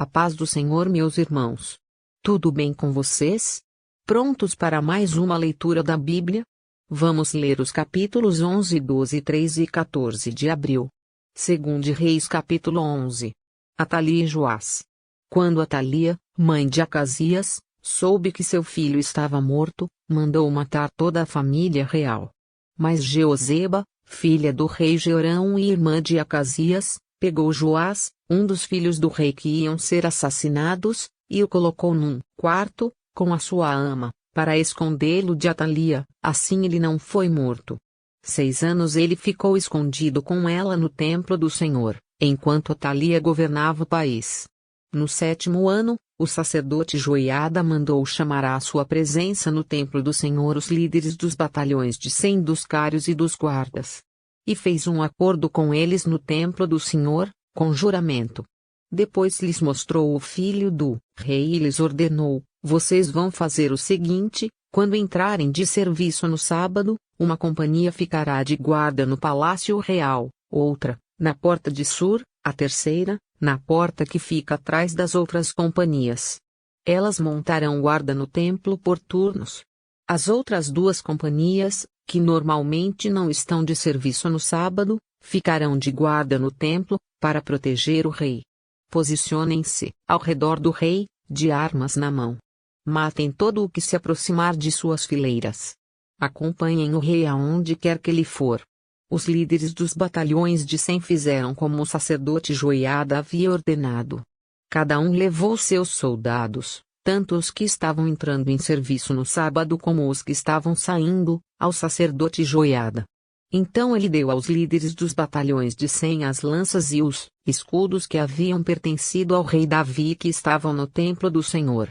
A paz do Senhor, meus irmãos. Tudo bem com vocês? Prontos para mais uma leitura da Bíblia? Vamos ler os capítulos 11, 12, 13 e 14 de abril. 2 Reis capítulo 11. Atalia e Joás. Quando Atalia, mãe de Acasias, soube que seu filho estava morto, mandou matar toda a família real. Mas Jeozeba, filha do rei Jeorão e irmã de Acasias, pegou Joás, um dos filhos do rei que iam ser assassinados, e o colocou num quarto, com a sua ama, para escondê-lo de Atalia, assim ele não foi morto. 6 anos ele ficou escondido com ela no templo do Senhor, enquanto Atalia governava o país. No 7º ano, o sacerdote Joiada mandou chamar à sua presença no templo do Senhor os líderes dos batalhões de 100 dos cários e dos guardas. E fez um acordo com eles no templo do Senhor, com juramento. Depois lhes mostrou o filho do rei e lhes ordenou: vocês vão fazer o seguinte: quando entrarem de serviço no sábado, uma companhia ficará de guarda no palácio real, outra, na porta de Sur, a terceira, na porta que fica atrás das outras companhias. Elas montarão guarda no templo por turnos. As outras 2 companhias, que normalmente não estão de serviço no sábado, ficarão de guarda no templo, para proteger o rei. Posicionem-se ao redor do rei, de armas na mão. Matem todo o que se aproximar de suas fileiras. Acompanhem o rei aonde quer que ele for. Os líderes dos batalhões de 100 fizeram como o sacerdote Joiada havia ordenado. Cada um levou seus soldados, tanto os que estavam entrando em serviço no sábado como os que estavam saindo, ao sacerdote Joiada. Então ele deu aos líderes dos batalhões de 100 as lanças e os escudos que haviam pertencido ao rei Davi e que estavam no templo do Senhor.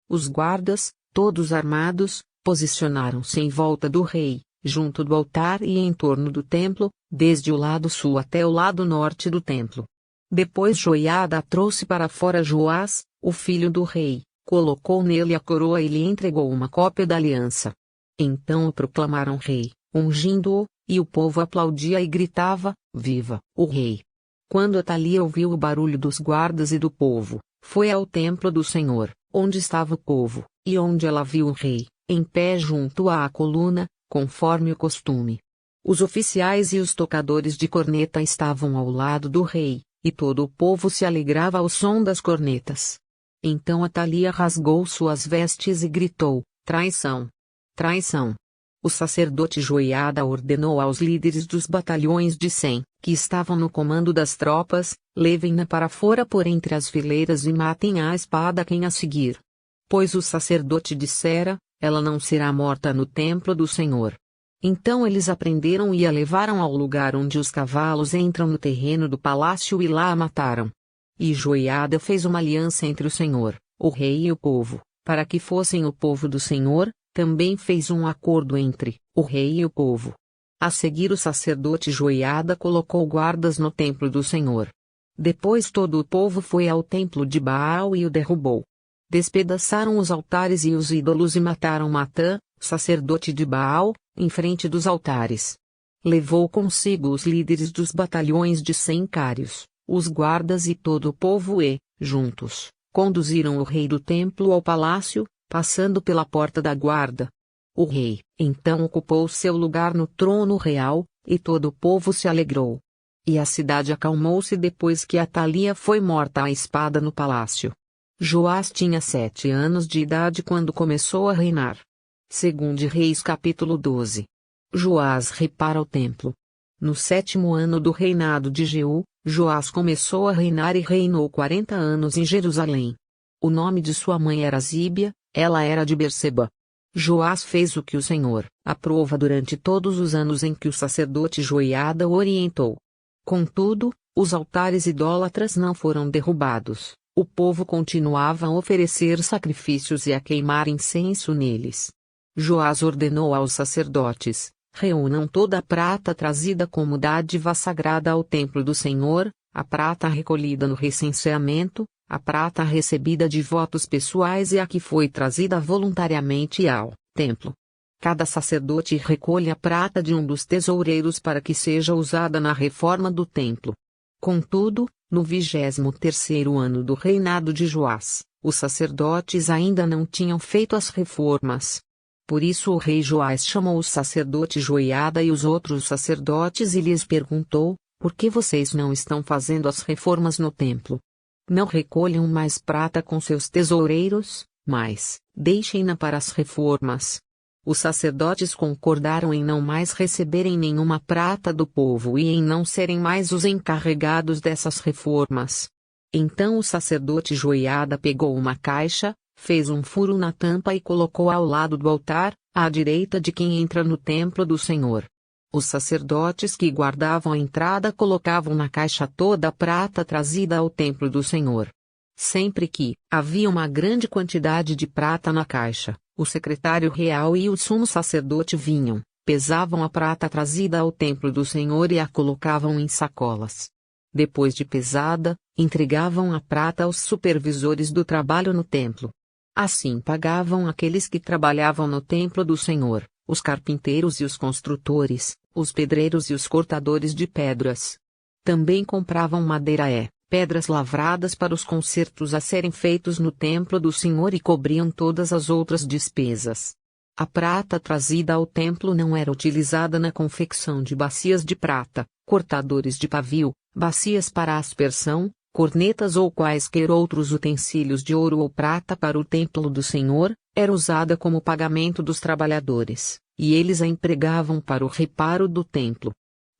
Os guardas, todos armados, posicionaram-se em volta do rei, junto do altar e em torno do templo, desde o lado sul até o lado norte do templo. Depois Joiada trouxe para fora Joás, o filho do rei, colocou nele a coroa e lhe entregou uma cópia da aliança. Então o proclamaram rei, ungindo-o, e o povo aplaudia e gritava: viva o rei! Quando Atalia ouviu o barulho dos guardas e do povo, foi ao templo do Senhor, onde estava o povo, e onde ela viu o rei, em pé junto à coluna, conforme o costume. Os oficiais e os tocadores de corneta estavam ao lado do rei, e todo o povo se alegrava ao som das cornetas. Então Atalia rasgou suas vestes e gritou: traição! Traição! O sacerdote Joiada ordenou aos líderes dos batalhões de 100, que estavam no comando das tropas: levem-na para fora por entre as fileiras e matem à espada quem a seguir. Pois o sacerdote dissera: ela não será morta no templo do Senhor. Então eles a prenderam e a levaram ao lugar onde os cavalos entram no terreno do palácio e lá a mataram. E Joiada fez uma aliança entre o Senhor, o rei e o povo, para que fossem o povo do Senhor. Também fez um acordo entre o rei e o povo. A seguir o sacerdote Joiada colocou guardas no templo do Senhor. Depois todo o povo foi ao templo de Baal e o derrubou. Despedaçaram os altares e os ídolos e mataram Matã, sacerdote de Baal, em frente dos altares. Levou consigo os líderes dos batalhões de 100 cários, os guardas e todo o povo e, juntos, conduziram o rei do templo ao palácio, passando pela porta da guarda. O rei, então, ocupou seu lugar no trono real, e todo o povo se alegrou. E a cidade acalmou-se depois que Atalia foi morta à espada no palácio. Joás tinha 7 anos de idade quando começou a reinar. 2 Reis capítulo 12. Joás repara o templo. No 7º ano do reinado de Jeú, Joás começou a reinar e reinou 40 anos em Jerusalém. O nome de sua mãe era Zíbia, ela era de Berseba. Joás fez o que o Senhor aprova durante todos os anos em que o sacerdote Joiada o orientou. Contudo, os altares idólatras não foram derrubados, o povo continuava a oferecer sacrifícios e a queimar incenso neles. Joás ordenou aos sacerdotes: reúnam toda a prata trazida como dádiva sagrada ao templo do Senhor, a prata recolhida no recenseamento, a prata recebida de votos pessoais e a que foi trazida voluntariamente ao templo. Cada sacerdote recolhe a prata de um dos tesoureiros para que seja usada na reforma do templo. Contudo, No 23º ano do reinado de Joás, os sacerdotes ainda não tinham feito as reformas. Por isso o rei Joás chamou o sacerdote Joiada e os outros sacerdotes e lhes perguntou: por que vocês não estão fazendo as reformas no templo? Não recolham mais prata com seus tesoureiros, mas deixem-na para as reformas. Os sacerdotes concordaram em não mais receberem nenhuma prata do povo e em não serem mais os encarregados dessas reformas. Então o sacerdote Joiada pegou uma caixa, fez um furo na tampa e colocou ao lado do altar, à direita de quem entra no templo do Senhor. Os sacerdotes que guardavam a entrada colocavam na caixa toda a prata trazida ao templo do Senhor. Sempre que havia uma grande quantidade de prata na caixa, o secretário real e o sumo sacerdote vinham, pesavam a prata trazida ao templo do Senhor e a colocavam em sacolas. Depois de pesada, entregavam a prata aos supervisores do trabalho no templo. Assim pagavam aqueles que trabalhavam no templo do Senhor, os carpinteiros e os construtores, os pedreiros e os cortadores de pedras. Também compravam madeira pedras lavradas para os concertos a serem feitos no templo do Senhor e cobriam todas as outras despesas. A prata trazida ao templo não era utilizada na confecção de bacias de prata, cortadores de pavio, bacias para aspersão, cornetas ou quaisquer outros utensílios de ouro ou prata para o templo do Senhor, era usada como pagamento dos trabalhadores, e eles a empregavam para o reparo do templo.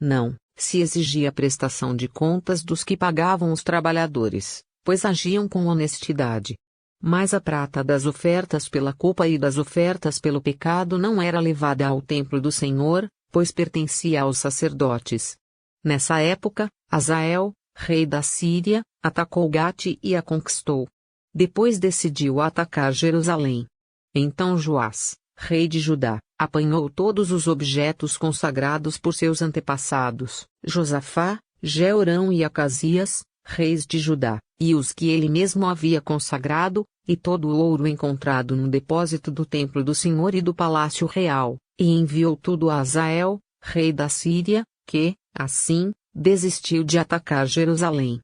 Não se exigia a prestação de contas dos que pagavam os trabalhadores, pois agiam com honestidade. Mas a prata das ofertas pela culpa e das ofertas pelo pecado não era levada ao templo do Senhor, pois pertencia aos sacerdotes. Nessa época, Hazael, rei da Síria, atacou Gate e a conquistou. Depois decidiu atacar Jerusalém. Então Joás, rei de Judá, apanhou todos os objetos consagrados por seus antepassados, Josafá, Jeorão e Acasias, reis de Judá, e os que ele mesmo havia consagrado, e todo o ouro encontrado no depósito do templo do Senhor e do palácio real, e enviou tudo a Hazael, rei da Síria, que, assim, desistiu de atacar Jerusalém.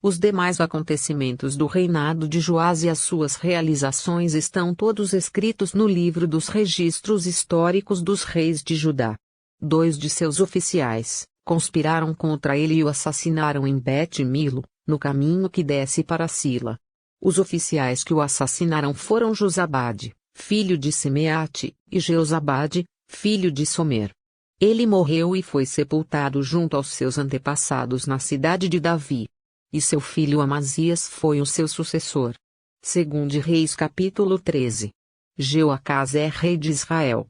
Os demais acontecimentos do reinado de Joás e as suas realizações estão todos escritos no livro dos registros históricos dos reis de Judá. 2 de seus oficiais conspiraram contra ele e o assassinaram em Bet-Milo, no caminho que desce para Sila. Os oficiais que o assassinaram foram Josabade, filho de Simeate, e Jeozabade, filho de Somer. Ele morreu e foi sepultado junto aos seus antepassados na cidade de Davi. E seu filho Amazias foi o seu sucessor. 2 Reis capítulo 13. Jeoacás é rei de Israel.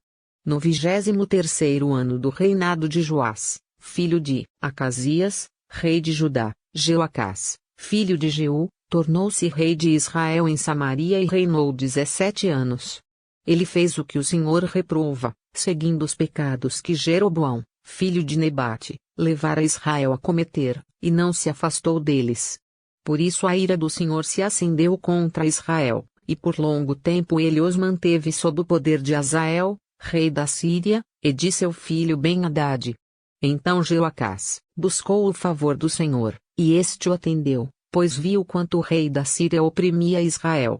No 23º ano do reinado de Joás, filho de Acasias, rei de Judá, Jeoacás, filho de Jeú, tornou-se rei de Israel em Samaria e reinou 17 anos. Ele fez o que o Senhor reprova, seguindo os pecados que Jeroboão, filho de Nebate, levara Israel a cometer, e não se afastou deles. Por isso a ira do Senhor se acendeu contra Israel, e por longo tempo ele os manteve sob o poder de Hazael, rei da Síria, e de seu filho Ben-Hadad. Então Jeoacás buscou o favor do Senhor, e este o atendeu, pois viu quanto o rei da Síria oprimia Israel.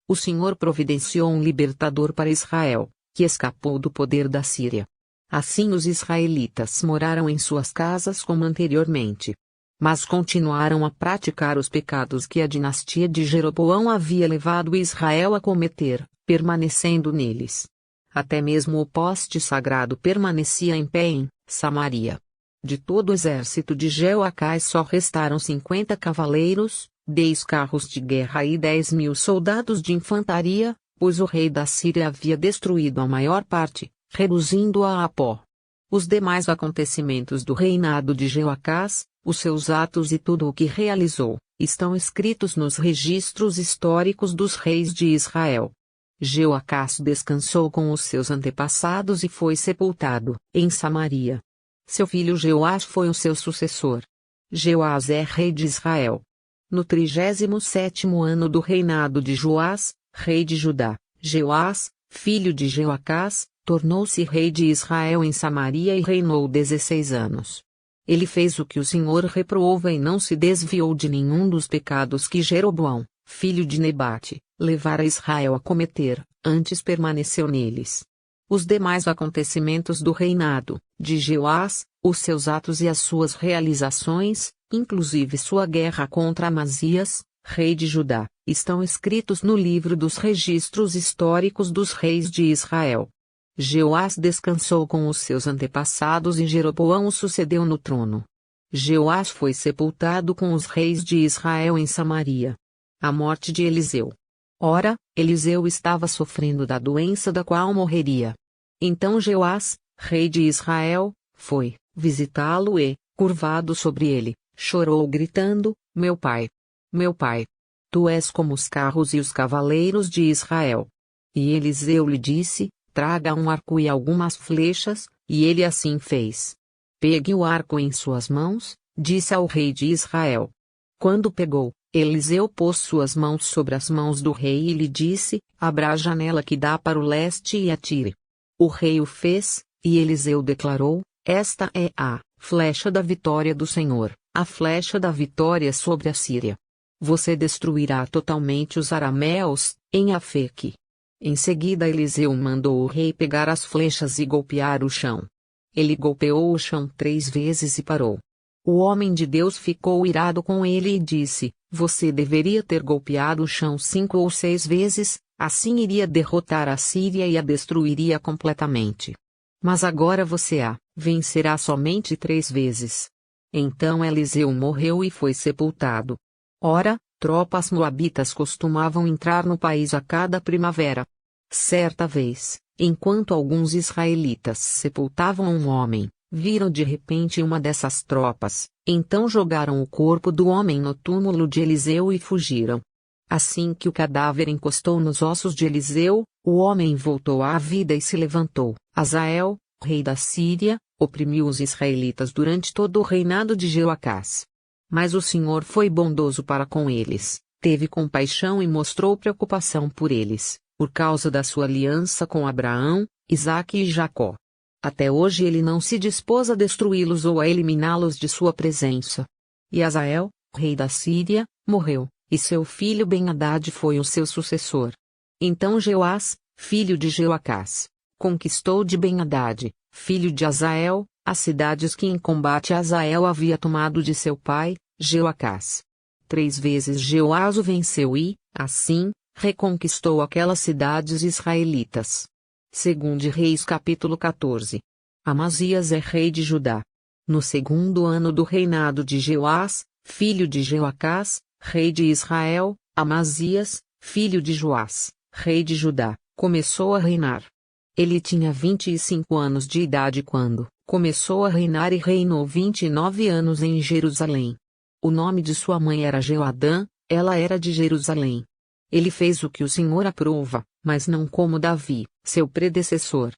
O Senhor providenciou um libertador para Israel, que escapou do poder da Síria. Assim os israelitas moraram em suas casas como anteriormente. Mas continuaram a praticar os pecados que a dinastia de Jeroboão havia levado Israel a cometer, permanecendo neles. Até mesmo o poste sagrado permanecia em pé em Samaria. De todo o exército de Jeoacás só restaram 50 cavaleiros, 10 carros de guerra e 10.000 soldados de infantaria, pois o rei da Síria havia destruído a maior parte, reduzindo-a a pó. Os demais acontecimentos do reinado de Jeoacás, os seus atos e tudo o que realizou, estão escritos nos registros históricos dos reis de Israel. Jeoacás descansou com os seus antepassados e foi sepultado em Samaria. Seu filho Jeoás foi o seu sucessor. Jeoás é rei de Israel. No 37º ano do reinado de Joás, rei de Judá, Jeoás, filho de Jeoacás, tornou-se rei de Israel em Samaria e reinou 16 anos. Ele fez o que o Senhor reprova e não se desviou de nenhum dos pecados que Jeroboão, filho de Nebate, levara Israel a cometer, antes permaneceu neles. Os demais acontecimentos do reinado de Jeoás, os seus atos e as suas realizações, inclusive sua guerra contra Amazias, rei de Judá, estão escritos no livro dos registros históricos dos reis de Israel. Jeoás descansou com os seus antepassados e Jeroboão o sucedeu no trono. Jeoás foi sepultado com os reis de Israel em Samaria. A morte de Eliseu. Ora, Eliseu estava sofrendo da doença da qual morreria. Então Jeoás, rei de Israel, foi visitá-lo e, curvado sobre ele, chorou gritando: Meu pai! Meu pai! Tu és como os carros e os cavaleiros de Israel. E Eliseu lhe disse: Traga um arco e algumas flechas, e ele assim fez. Pegue o arco em suas mãos, disse ao rei de Israel. Quando pegou, Eliseu pôs suas mãos sobre as mãos do rei e lhe disse: Abra a janela que dá para o leste e atire. O rei o fez, e Eliseu declarou: Esta é a flecha da vitória do Senhor, a flecha da vitória sobre a Síria. Você destruirá totalmente os arameus, em Afeque. Em seguida Eliseu mandou o rei pegar as flechas e golpear o chão. Ele golpeou o chão 3 vezes e parou. O homem de Deus ficou irado com ele e disse: Você deveria ter golpeado o chão 5 ou 6 vezes, assim iria derrotar a Síria e a destruiria completamente. Mas agora você a vencerá somente 3 vezes. Então Eliseu morreu e foi sepultado. Ora, tropas moabitas costumavam entrar no país a cada primavera. Certa vez, enquanto alguns israelitas sepultavam um homem, viram de repente uma dessas tropas, então jogaram o corpo do homem no túmulo de Eliseu e fugiram. Assim que o cadáver encostou nos ossos de Eliseu, o homem voltou à vida e se levantou. Hazael, rei da Síria, oprimiu os israelitas durante todo o reinado de Jeoacás. Mas o Senhor foi bondoso para com eles, teve compaixão e mostrou preocupação por eles, por causa da sua aliança com Abraão, Isaque e Jacó. Até hoje ele não se dispôs a destruí-los ou a eliminá-los de sua presença. E Hazael, rei da Síria, morreu, e seu filho Ben-Hadad foi o seu sucessor. Então Jeoás, filho de Jeoacás, conquistou de Ben-Hadad, filho de Hazael, as cidades que em combate Hazael havia tomado de seu pai, Jeoacás. 3 vezes Jeoás o venceu e, assim, reconquistou aquelas cidades israelitas. 2 Reis capítulo 14. Amazias é rei de Judá. No 2º ano do reinado de Jeoás, filho de Jeoacás, rei de Israel, Amazias, filho de Joás, rei de Judá, começou a reinar. Ele tinha 25 anos de idade quando começou a reinar e reinou 29 anos em Jerusalém. O nome de sua mãe era Jeoadã, ela era de Jerusalém. Ele fez o que o Senhor aprova, mas não como Davi, seu predecessor.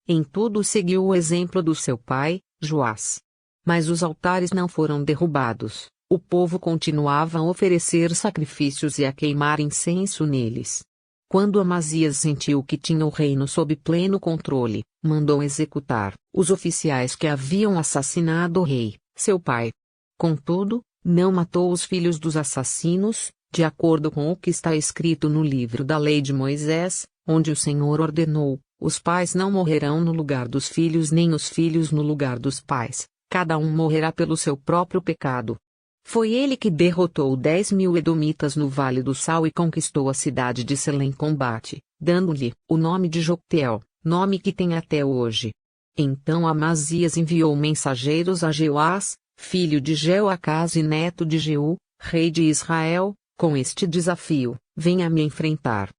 Em tudo seguiu o exemplo do seu pai, Joás. Mas os altares não foram derrubados, o povo continuava a oferecer sacrifícios e a queimar incenso neles. Quando Amazias sentiu que tinha o reino sob pleno controle, mandou executar os oficiais que haviam assassinado o rei, seu pai. Contudo, não matou os filhos dos assassinos, de acordo com o que está escrito no livro da lei de Moisés, onde o Senhor ordenou: os pais não morrerão no lugar dos filhos nem os filhos no lugar dos pais, cada um morrerá pelo seu próprio pecado. Foi ele que derrotou 10.000 edomitas no Vale do Sal e conquistou a cidade de Sela em combate, dando-lhe o nome de Jocteel, nome que tem até hoje. Então Amazias enviou mensageiros a Jeoás, filho de Jeoacás e neto de Jeú, rei de Israel, com este desafio: venha me enfrentar.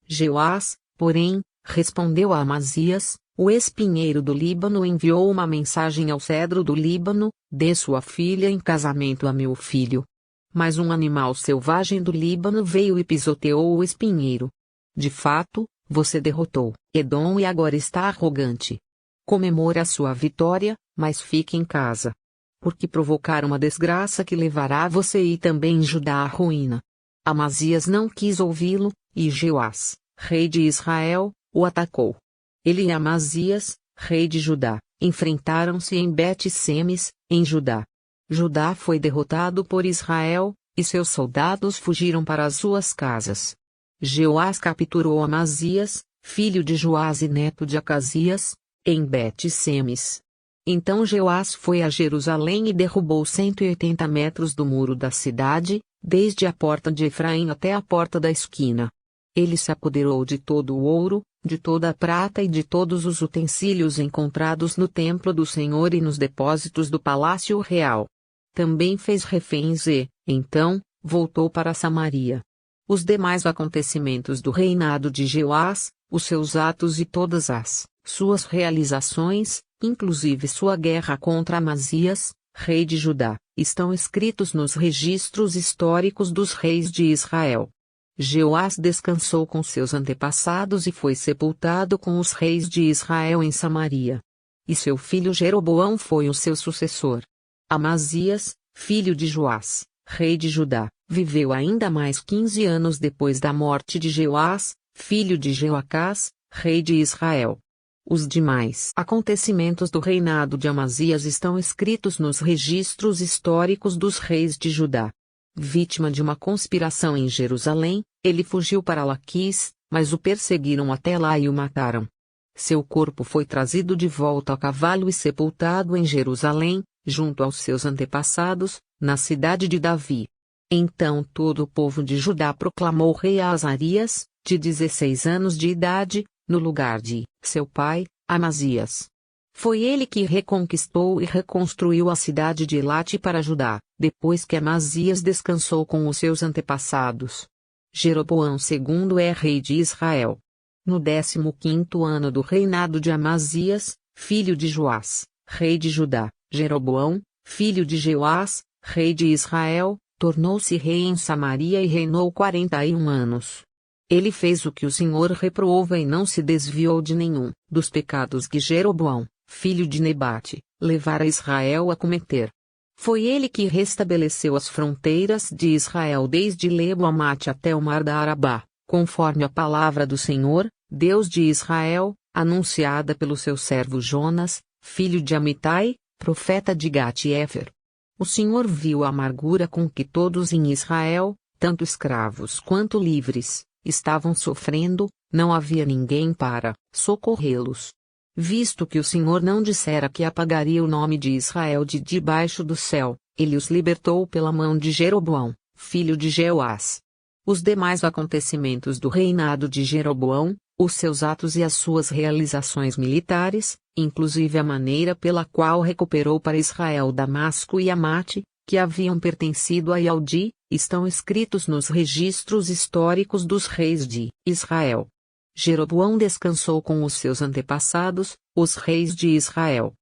Jeoás, porém, respondeu a Amazias: o espinheiro do Líbano enviou uma mensagem ao cedro do Líbano: dê sua filha em casamento a meu filho. Mas um animal selvagem do Líbano veio e pisoteou o espinheiro. De fato, você derrotou Edom e agora está arrogante. Comemore a sua vitória, mas fique em casa. Porque provocar uma desgraça que levará você e também Judá à ruína. Amazias não quis ouvi-lo, e Jeoás, rei de Israel, o atacou. Ele e Amazias, rei de Judá, Enfrentaram-se em Bet-Semes, em Judá. Judá foi derrotado por Israel, e seus soldados fugiram para as suas casas. Jeoás capturou Amazias, filho de Joás e neto de Acasias, em Bet-Semes. Então Jeoás foi a Jerusalém e derrubou 180 metros do muro da cidade, desde a porta de Efraim até a porta da esquina. Ele se apoderou de todo o ouro, de toda a prata e de todos os utensílios encontrados no templo do Senhor e nos depósitos do palácio real. Também fez reféns e, então, voltou para Samaria. Os demais acontecimentos do reinado de Jeoás, os seus atos e todas as suas realizações, inclusive sua guerra contra Amazias, rei de Judá, estão escritos nos registros históricos dos reis de Israel. Jeoás descansou com seus antepassados e foi sepultado com os reis de Israel em Samaria. E seu filho Jeroboão foi o seu sucessor. Amazias, filho de Joás, rei de Judá, viveu ainda mais 15 anos depois da morte de Jeoás, filho de Jeoacás, rei de Israel. Os demais acontecimentos do reinado de Amazias estão escritos nos registros históricos dos reis de Judá. Vítima de uma conspiração em Jerusalém, ele fugiu para Laquis, mas o perseguiram até lá e o mataram. Seu corpo foi trazido de volta a cavalo e sepultado em Jerusalém, junto aos seus antepassados, na cidade de Davi. Então todo o povo de Judá proclamou o rei Azarias, de 16 anos de idade, no lugar de seu pai, Amazias. Foi ele que reconquistou e reconstruiu a cidade de Elate para Judá, depois que Amazias descansou com os seus antepassados. Jeroboão II é rei de Israel. No 15º ano do reinado de Amazias, filho de Joás, rei de Judá, Jeroboão, filho de Jeoás, rei de Israel, tornou-se rei em Samaria e reinou 41 anos. Ele fez o que o Senhor reprova e não se desviou de nenhum dos pecados que Jeroboão, filho de Nebate, levara Israel a cometer. Foi ele que restabeleceu as fronteiras de Israel desde Lebo-Amate até o mar da Arabá, conforme a palavra do Senhor, Deus de Israel, anunciada pelo seu servo Jonas, filho de Amitai, profeta de Gate-Éfer. O Senhor viu a amargura com que todos em Israel, tanto escravos quanto livres, estavam sofrendo, não havia ninguém para socorrê-los. Visto que o Senhor não dissera que apagaria o nome de Israel de debaixo do céu, ele os libertou pela mão de Jeroboão, filho de Jeoás. Os demais acontecimentos do reinado de Jeroboão, os seus atos e as suas realizações militares, inclusive a maneira pela qual recuperou para Israel Damasco e Amate, que haviam pertencido a Ialdi, estão escritos nos registros históricos dos reis de Israel. Jeroboão descansou com os seus antepassados, os reis de Israel.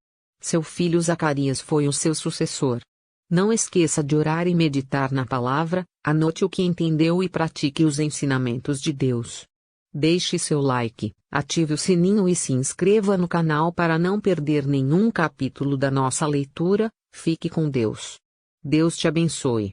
Seu filho Zacarias foi o seu sucessor. Não esqueça de orar e meditar na palavra, anote o que entendeu e pratique os ensinamentos de Deus. Deixe seu like, ative o sininho e se inscreva no canal para não perder nenhum capítulo da nossa leitura. Fique com Deus. Deus te abençoe.